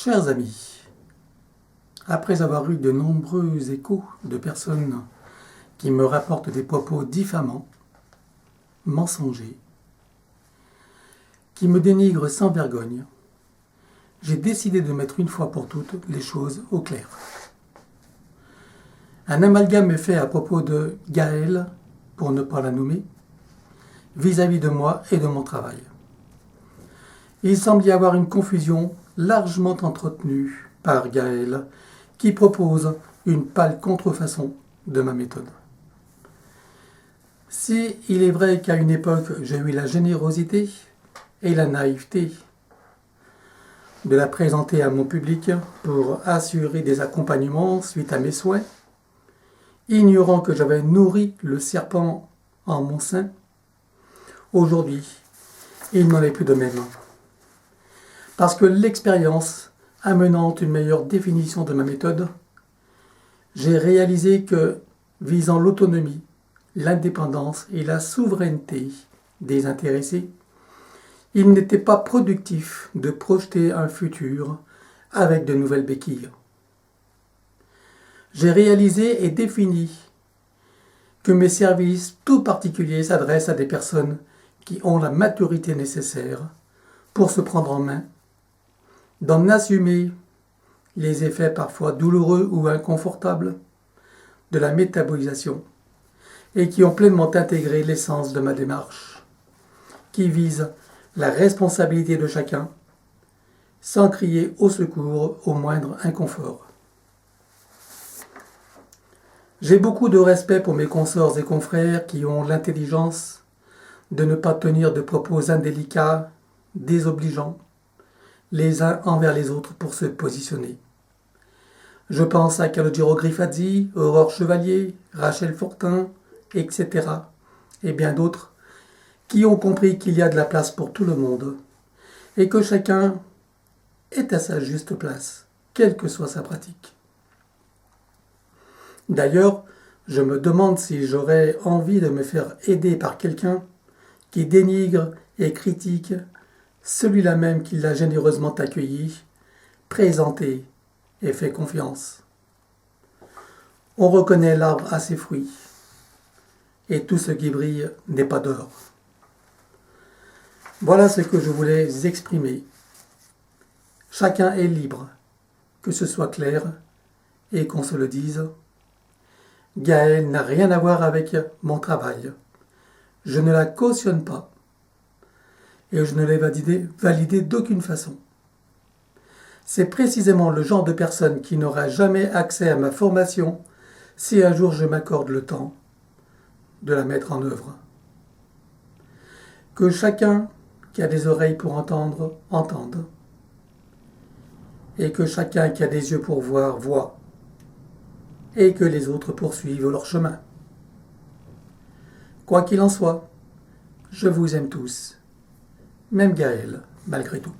Chers amis, après avoir eu de nombreux échos de personnes qui me rapportent des propos diffamants, mensongers, qui me dénigrent sans vergogne, j'ai décidé de mettre une fois pour toutes les choses au clair. Un amalgame est fait à propos de Gaëlle, pour ne pas la nommer, vis-à-vis de moi et de mon travail. Il semble y avoir une confusion largement entretenue par Gaëlle, qui propose une pâle contrefaçon de ma méthode. Si il est vrai qu'à une époque j'ai eu la générosité et la naïveté de la présenter à mon public pour assurer des accompagnements suite à mes souhaits, ignorant que j'avais nourri le serpent en mon sein, aujourd'hui, il n'en est plus de même. Parce que l'expérience amenant une meilleure définition de ma méthode, j'ai réalisé que, visant l'autonomie, l'indépendance et la souveraineté des intéressés, il n'était pas productif de projeter un futur avec de nouvelles béquilles. J'ai réalisé et défini que mes services tout particuliers s'adressent à des personnes qui ont la maturité nécessaire pour se prendre en main, d'en assumer les effets parfois douloureux ou inconfortables de la métabolisation et qui ont pleinement intégré l'essence de ma démarche, qui vise la responsabilité de chacun sans crier au secours au moindre inconfort. J'ai beaucoup de respect pour mes consorts et confrères qui ont l'intelligence de ne pas tenir de propos indélicats, désobligeants, les uns envers les autres pour se positionner. Je pense à Calogero Griffazzi, Aurore Chevalier, Rachel Fortin, etc. et bien d'autres qui ont compris qu'il y a de la place pour tout le monde et que chacun est à sa juste place, quelle que soit sa pratique. D'ailleurs, je me demande si j'aurais envie de me faire aider par quelqu'un qui dénigre et critique celui-là même qui l'a généreusement accueilli, présenté et fait confiance. On reconnaît l'arbre à ses fruits, et tout ce qui brille n'est pas d'or. Voilà ce que je voulais exprimer. Chacun est libre, que ce soit clair et qu'on se le dise. Gaëlle n'a rien à voir avec mon travail. Je ne la cautionne pas et je ne l'ai validée d'aucune façon. C'est précisément le genre de personne qui n'aura jamais accès à ma formation si un jour je m'accorde le temps de la mettre en œuvre. Que chacun qui a des oreilles pour entendre, entende. Et que chacun qui a des yeux pour voir, voit. Et que les autres poursuivent leur chemin. Quoi qu'il en soit, je vous aime tous, même Gaëlle, malgré tout.